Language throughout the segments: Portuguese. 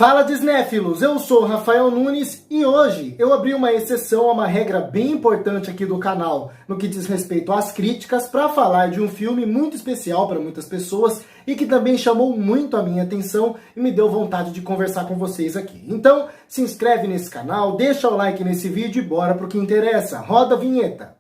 Fala Disnéfilos, eu sou Rafael Nunes e hoje eu abri uma exceção a uma regra bem importante aqui do canal no que diz respeito às críticas para falar de um filme muito especial para muitas pessoas e que também chamou muito a minha atenção e me deu vontade de conversar com vocês aqui. Então se inscreve nesse canal, deixa o like nesse vídeo e bora pro que interessa. Roda a vinheta!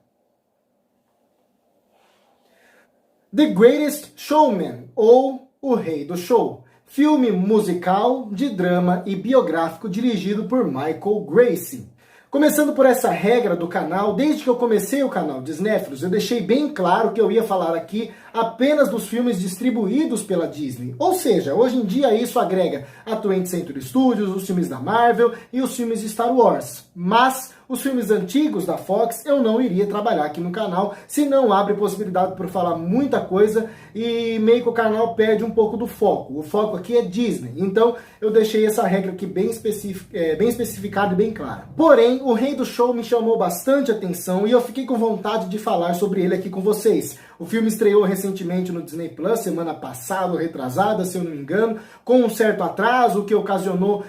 The Greatest Showman, ou O Rei do Show. Filme musical, de drama e biográfico dirigido por Michael Gracey. Começando por essa regra do canal, desde que eu comecei o canal Disnéfilos, eu deixei bem claro que eu ia falar aqui apenas dos filmes distribuídos pela Disney. Ou seja, hoje em dia isso agrega a 20th Century Studios, os filmes da Marvel e os filmes de Star Wars. Mas os filmes antigos da Fox eu não iria trabalhar aqui no canal, senão abre possibilidade para falar muita coisa e meio que o canal perde um pouco do foco. O foco aqui é Disney, então eu deixei essa regra aqui bem especificada e bem clara. Porém, o Rei do Show me chamou bastante atenção e eu fiquei com vontade de falar sobre ele aqui com vocês. O filme estreou recentemente no Disney Plus, semana passada ou retrasada, se eu não me engano, com um certo atraso, o que ocasionou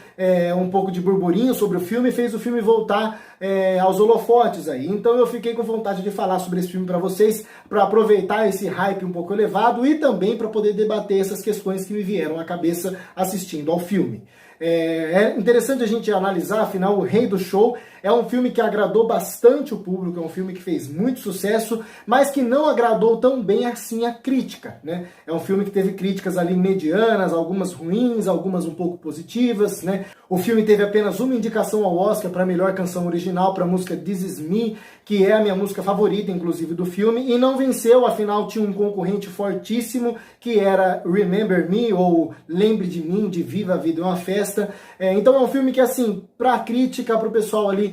um pouco de burburinho sobre o filme e fez o filme voltar aos holofotes aí. Então eu fiquei com vontade de falar sobre esse filme para vocês, para aproveitar esse hype um pouco elevado e também para poder debater essas questões que me vieram à cabeça assistindo ao filme. É interessante a gente analisar, afinal, O Rei do Show é um filme que agradou bastante o público, é um filme que fez muito sucesso, mas que não agradou tão bem assim a crítica, né? É um filme que teve críticas ali medianas, algumas ruins, algumas um pouco positivas, né? O filme teve apenas uma indicação ao Oscar para melhor canção original, para a música This Is Me, que é a minha música favorita, inclusive, do filme, e não venceu, afinal tinha um concorrente fortíssimo, que era Remember Me, ou Lembre de Mim, de Viva a Vida é uma Festa. Então é um filme que, assim, para a crítica, para o pessoal ali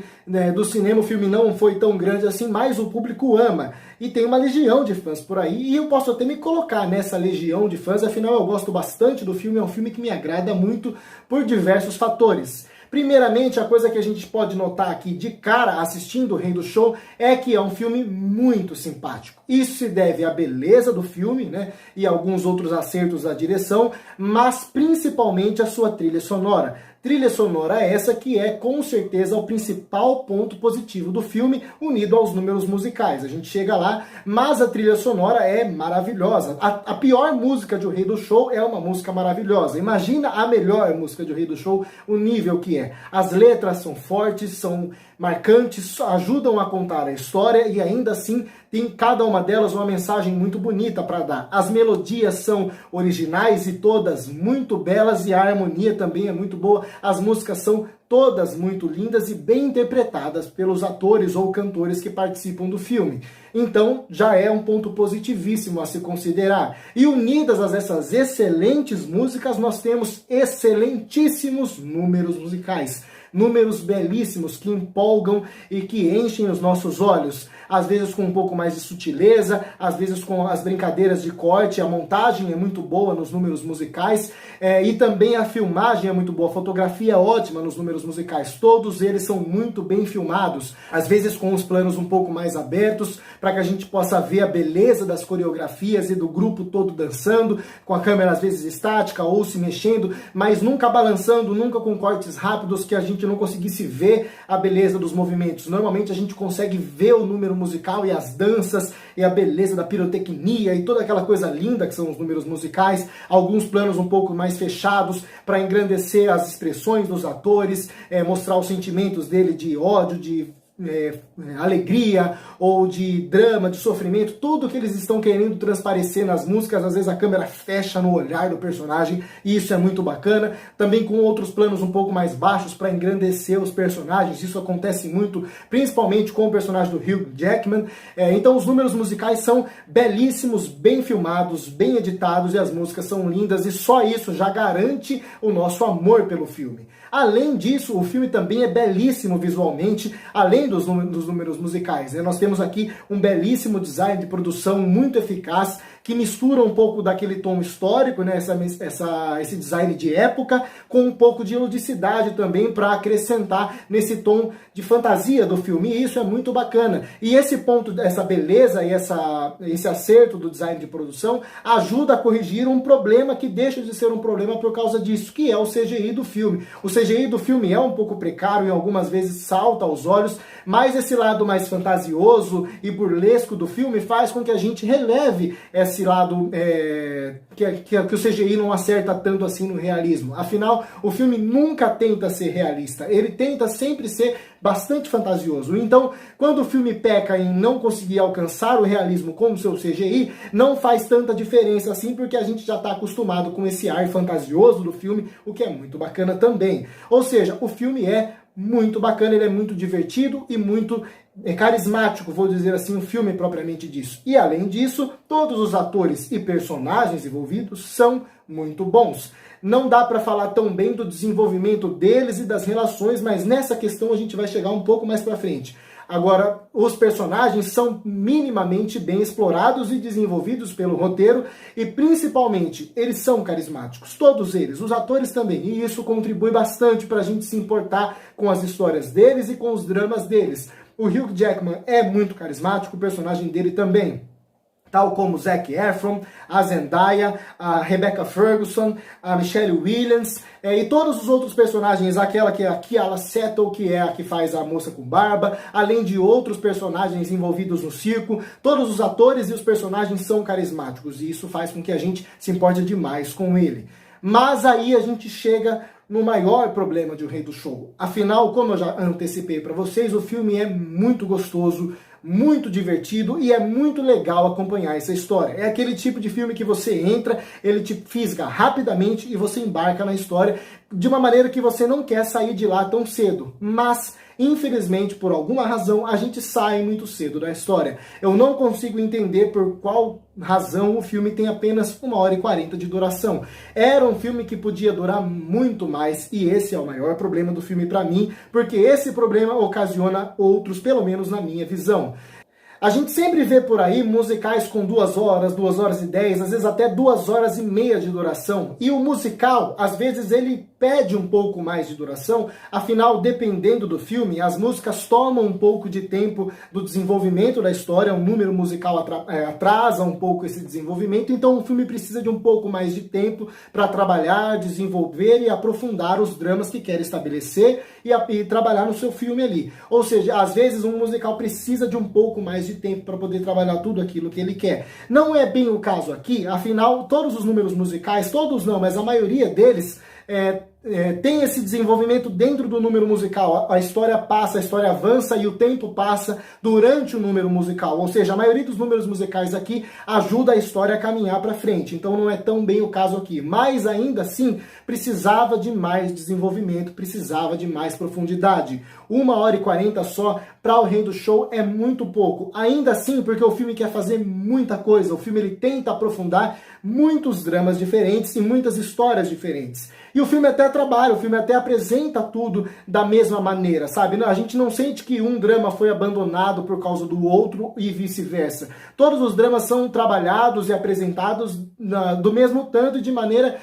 do cinema, o filme não foi tão grande assim, mas o público ama. E tem uma legião de fãs por aí, e eu posso até me colocar nessa legião de fãs, afinal eu gosto bastante do filme, é um filme que me agrada muito por diversos fatores. Primeiramente, a coisa que a gente pode notar aqui de cara assistindo O Rei do Show é que é um filme muito simpático. Isso se deve à beleza do filme, né, e alguns outros acertos da direção, mas principalmente à sua trilha sonora. Trilha sonora essa que é com certeza o principal ponto positivo do filme, unido aos números musicais. A gente chega lá, mas a trilha sonora é maravilhosa. A pior música de O Rei do Show é uma música maravilhosa. Imagina a melhor música de O Rei do Show, o nível que é. As letras são fortes, são marcantes, ajudam a contar a história e ainda assim tem cada uma delas uma mensagem muito bonita para dar. As melodias são originais e todas muito belas e a harmonia também é muito boa. As músicas são todas muito lindas e bem interpretadas pelos atores ou cantores que participam do filme. Então já é um ponto positivíssimo a se considerar. E unidas a essas excelentes músicas, nós temos excelentíssimos números musicais. Números belíssimos que empolgam e que enchem os nossos olhos, às vezes com um pouco mais de sutileza, às vezes com as brincadeiras de corte, a montagem é muito boa nos números musicais, e também a filmagem é muito boa, a fotografia é ótima nos números musicais, todos eles são muito bem filmados, às vezes com os planos um pouco mais abertos, para que a gente possa ver a beleza das coreografias e do grupo todo dançando, com a câmera às vezes estática ou se mexendo, mas nunca balançando, nunca com cortes rápidos que a gente não conseguisse ver a beleza dos movimentos. Normalmente a gente consegue ver o número musical e as danças e a beleza da pirotecnia e toda aquela coisa linda que são os números musicais, alguns planos um pouco mais fechados para engrandecer as expressões dos atores, mostrar os sentimentos dele de ódio, de alegria ou de drama, de sofrimento, tudo que eles estão querendo transparecer nas músicas. Às vezes a câmera fecha no olhar do personagem e isso é muito bacana, também com outros planos um pouco mais baixos para engrandecer os personagens. Isso acontece muito, principalmente com o personagem do Hugh Jackman. Então os números musicais são belíssimos, bem filmados, bem editados e as músicas são lindas e só isso já garante o nosso amor pelo filme. Além disso, o filme também é belíssimo visualmente, além dos números musicais, né? Nós temos aqui um belíssimo design de produção muito eficaz, que mistura um pouco daquele tom histórico, né, esse design de época, com um pouco de ludicidade também para acrescentar nesse tom de fantasia do filme, e isso é muito bacana. E esse ponto, essa beleza e esse acerto do design de produção ajuda a corrigir um problema que deixa de ser um problema por causa disso, que é o CGI do filme. O CGI do filme é um pouco precário e algumas vezes salta aos olhos, mas esse lado mais fantasioso e burlesco do filme faz com que a gente releve esse lado que o CGI não acerta tanto assim no realismo. Afinal, o filme nunca tenta ser realista, ele tenta sempre ser bastante fantasioso. Então, quando o filme peca em não conseguir alcançar o realismo com o seu CGI, não faz tanta diferença assim, porque a gente já está acostumado com esse ar fantasioso do filme, o que é muito bacana também. Ou seja, o filme é muito bacana, ele é muito divertido e muito carismático, vou dizer assim, o filme propriamente disso. E além disso, todos os atores e personagens envolvidos são muito bons. Não dá para falar tão bem do desenvolvimento deles e das relações, mas nessa questão a gente vai chegar um pouco mais para frente. Agora, os personagens são minimamente bem explorados e desenvolvidos pelo roteiro e, principalmente, eles são carismáticos, todos eles, os atores também, e isso contribui bastante para a gente se importar com as histórias deles e com os dramas deles. O Hugh Jackman é muito carismático, o personagem dele também. Tal como Zac Efron, a Zendaya, a Rebecca Ferguson, a Michelle Williams, e todos os outros personagens, aquela que é a Keala Settle, que é a que faz a moça com barba, além de outros personagens envolvidos no circo, todos os atores e os personagens são carismáticos, e isso faz com que a gente se importe demais com ele. Mas aí a gente chega no maior problema de O Rei do Show. Afinal, como eu já antecipei para vocês, o filme é muito gostoso, muito divertido e é muito legal acompanhar essa história. É aquele tipo de filme que você entra, ele te fisga rapidamente e você embarca na história de uma maneira que você não quer sair de lá tão cedo. Mas, infelizmente, por alguma razão, a gente sai muito cedo da história. Eu não consigo entender por qual razão o filme tem apenas 1h40 de duração. Era um filme que podia durar muito mais e esse é o maior problema do filme para mim, porque esse problema ocasiona outros, pelo menos na minha visão. A gente sempre vê por aí musicais com 2 horas, 2 horas e 10, às vezes até 2 horas e meia de duração. E o musical, às vezes, ele pede um pouco mais de duração, afinal, dependendo do filme, as músicas tomam um pouco de tempo do desenvolvimento da história, o número musical atrasa um pouco esse desenvolvimento, então o filme precisa de um pouco mais de tempo para trabalhar, desenvolver e aprofundar os dramas que quer estabelecer e trabalhar no seu filme ali. Ou seja, às vezes um musical precisa de um pouco mais de tempo para poder trabalhar tudo aquilo que ele quer. Não é bem o caso aqui, afinal, todos os números musicais, todos não, mas a maioria deles tem esse desenvolvimento dentro do número musical. A história passa, a história avança e o tempo passa durante o número musical. Ou seja, a maioria dos números musicais aqui ajuda a história a caminhar para frente. Então não é tão bem o caso aqui. Mas ainda assim, precisava de mais desenvolvimento, precisava de mais profundidade. 1h40 só para O Rei do Show é muito pouco. Ainda assim, porque o filme quer fazer muita coisa. O filme ele tenta aprofundar muitos dramas diferentes e muitas histórias diferentes. E o filme até trabalha, o filme até apresenta tudo da mesma maneira, sabe? A gente não sente que um drama foi abandonado por causa do outro e vice-versa. Todos os dramas são trabalhados e apresentados do mesmo tanto e de maneira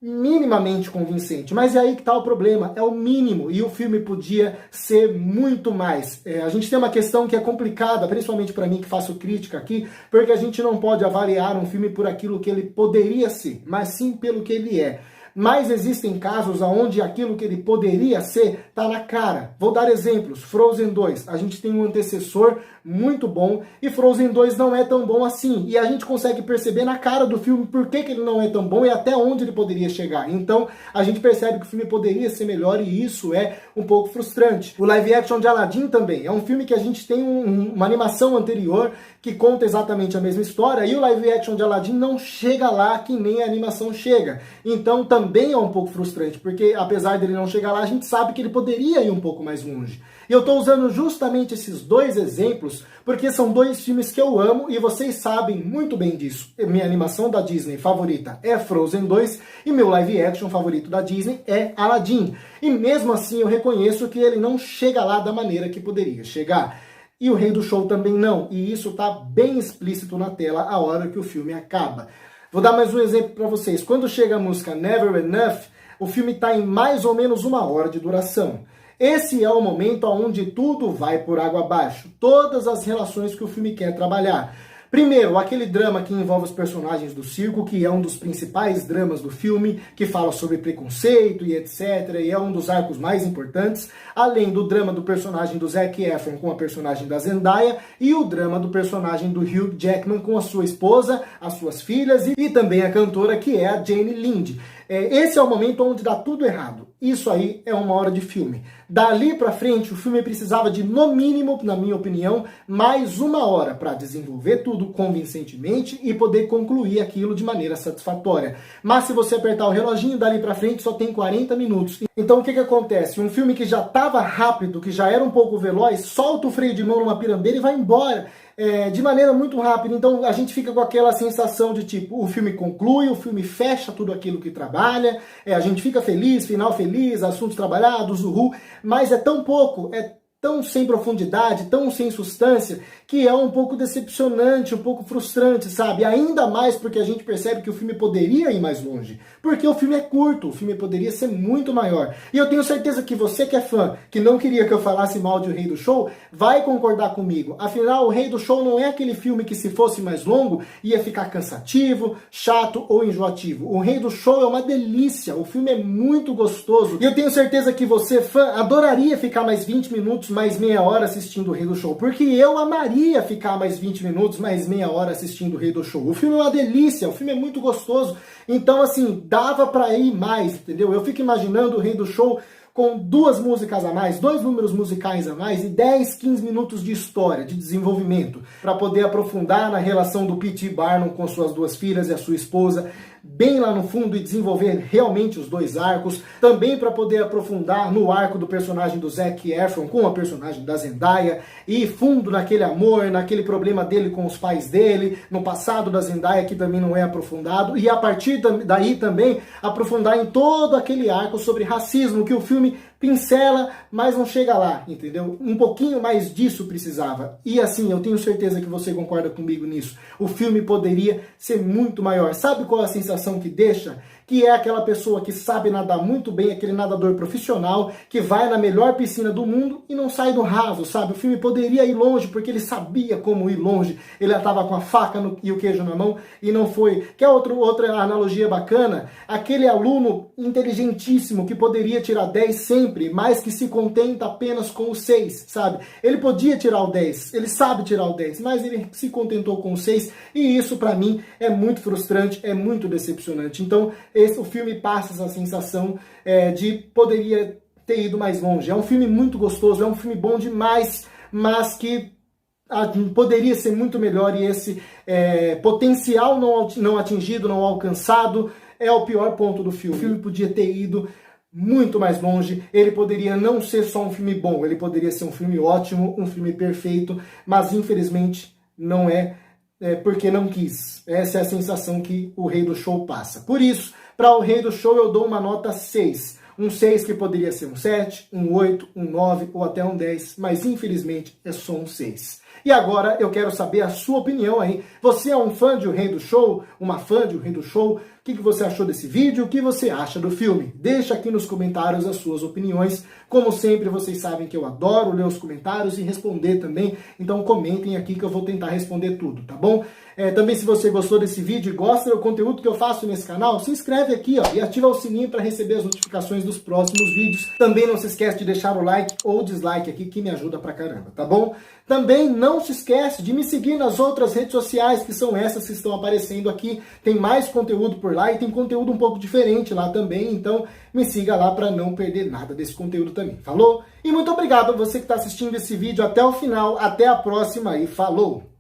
minimamente convincente. Mas é aí que está o problema, é o mínimo, e o filme podia ser muito mais. A gente tem uma questão que é complicada, principalmente para mim que faço crítica aqui, porque a gente não pode avaliar um filme por aquilo que ele poderia ser, mas sim pelo que ele é. Mas existem casos onde aquilo que ele poderia ser está na cara. Vou dar exemplos. Frozen 2. A gente tem um antecessor muito bom e Frozen 2 não é tão bom assim. E a gente consegue perceber na cara do filme por que ele não é tão bom e até onde ele poderia chegar. Então a gente percebe que o filme poderia ser melhor e isso é um pouco frustrante. O live action de Aladdin também. É um filme que a gente tem uma animação anterior que conta exatamente a mesma história e o live action de Aladdin não chega lá que nem a animação chega. Então também é um pouco frustrante, porque apesar dele não chegar lá, a gente sabe que ele poderia ir um pouco mais longe. E eu estou usando justamente esses dois exemplos, porque são dois filmes que eu amo e vocês sabem muito bem disso. Minha animação da Disney favorita é Frozen 2 e meu live action favorito da Disney é Aladdin. E mesmo assim eu reconheço que ele não chega lá da maneira que poderia chegar. e o Rei do Show também não. E isso tá bem explícito na tela a hora que o filme acaba. Vou dar mais um exemplo para vocês. Quando chega a música Never Enough, o filme está em mais ou menos 1 hora de duração. Esse é o momento onde tudo vai por água abaixo. Todas as relações que o filme quer trabalhar. Primeiro, aquele drama que envolve os personagens do circo, que é um dos principais dramas do filme, que fala sobre preconceito e etc, e é um dos arcos mais importantes, além do drama do personagem do Zac Efron com a personagem da Zendaya, e o drama do personagem do Hugh Jackman com a sua esposa, as suas filhas, e também a cantora, que é a Jane Lynch. Esse é o momento onde dá tudo errado. Isso aí é 1 hora de filme. Dali pra frente, o filme precisava de, no mínimo, na minha opinião, mais 1 hora para desenvolver tudo convincentemente e poder concluir aquilo de maneira satisfatória. Mas se você apertar o reloginho, dali pra frente só tem 40 minutos. Então o que acontece? Um filme que já estava rápido, que já era um pouco veloz, solta o freio de mão numa pirambeira e vai embora. De maneira muito rápida, então a gente fica com aquela sensação de tipo, o filme conclui, o filme fecha tudo aquilo que trabalha, a gente fica feliz, final feliz, assuntos trabalhados, uhul, mas é tão pouco, é tão sem profundidade, tão sem substância, que é um pouco decepcionante, um pouco frustrante, sabe? Ainda mais porque a gente percebe que o filme poderia ir mais longe. Porque o filme é curto, o filme poderia ser muito maior. E eu tenho certeza que você que é fã, que não queria que eu falasse mal de O Rei do Show, vai concordar comigo. Afinal, O Rei do Show não é aquele filme que, se fosse mais longo, ia ficar cansativo, chato ou enjoativo. O Rei do Show é uma delícia, o filme é muito gostoso. E eu tenho certeza que você, fã, adoraria ficar mais 20 minutos, mais meia hora assistindo O Rei do Show. Porque eu amaria ficar mais 20 minutos, mais meia hora assistindo O Rei do Show. O filme é uma delícia, o filme é muito gostoso. Então, assim, dava pra ir mais, entendeu? Eu fico imaginando O Rei do Show com 2 músicas a mais, 2 números musicais a mais e 10, 15 minutos de história, de desenvolvimento, para poder aprofundar na relação do P.T. Barnum com suas 2 filhas e a sua esposa, bem lá no fundo, e desenvolver realmente os 2 arcos, também para poder aprofundar no arco do personagem do Zac Efron com a personagem da Zendaya, e fundo naquele amor, naquele problema dele com os pais dele, no passado da Zendaya, que também não é aprofundado, e a partir daí também aprofundar em todo aquele arco sobre racismo, que o filme pincela, mas não chega lá, entendeu? Um pouquinho mais disso precisava. E assim, eu tenho certeza que você concorda comigo nisso. O filme poderia ser muito maior. Sabe qual é a sensação que deixa? Que é aquela pessoa que sabe nadar muito bem, aquele nadador profissional, que vai na melhor piscina do mundo e não sai do raso, sabe? O filme poderia ir longe, porque ele sabia como ir longe. Ele estava com a faca e o queijo na mão e não foi. Quer outra analogia bacana? Aquele aluno inteligentíssimo que poderia tirar 10 sempre, mas que se contenta apenas com o 6, sabe? Ele podia tirar o 10, ele sabe tirar o 10, mas ele se contentou com o 6, e isso pra mim é muito frustrante, é muito decepcionante. Então, o filme passa essa sensação de poderia ter ido mais longe. É um filme muito gostoso, é um filme bom demais, mas que poderia ser muito melhor, e esse potencial não atingido, não alcançado, é o pior ponto do filme. O filme podia ter ido muito mais longe, ele poderia não ser só um filme bom, ele poderia ser um filme ótimo, um filme perfeito, mas infelizmente não porque não quis. Essa é a sensação que O Rei do Show passa. Por isso, para O Rei do Show eu dou uma nota 6. Um 6 que poderia ser um 7, um 8, um 9 ou até um 10, mas infelizmente é só um 6. E agora eu quero saber a sua opinião aí. Você é um fã de O Rei do Show? Uma fã de O Rei do Show? O que você achou desse vídeo? O que você acha do filme? Deixa aqui nos comentários as suas opiniões. Como sempre, vocês sabem que eu adoro ler os comentários e responder também. Então comentem aqui que eu vou tentar responder tudo, tá bom? Também, se você gostou desse vídeo e gosta do conteúdo que eu faço nesse canal, se inscreve aqui, ó, e ativa o sininho para receber as notificações dos próximos vídeos. Também não se esquece de deixar o like ou dislike aqui, que me ajuda pra caramba, tá bom? Também não se esquece de me seguir nas outras redes sociais, que são essas que estão aparecendo aqui. Tem mais conteúdo por lá e tem conteúdo um pouco diferente lá também, então me siga lá para não perder nada desse conteúdo também, falou? E muito obrigado a você que está assistindo esse vídeo até o final, até a próxima e falou!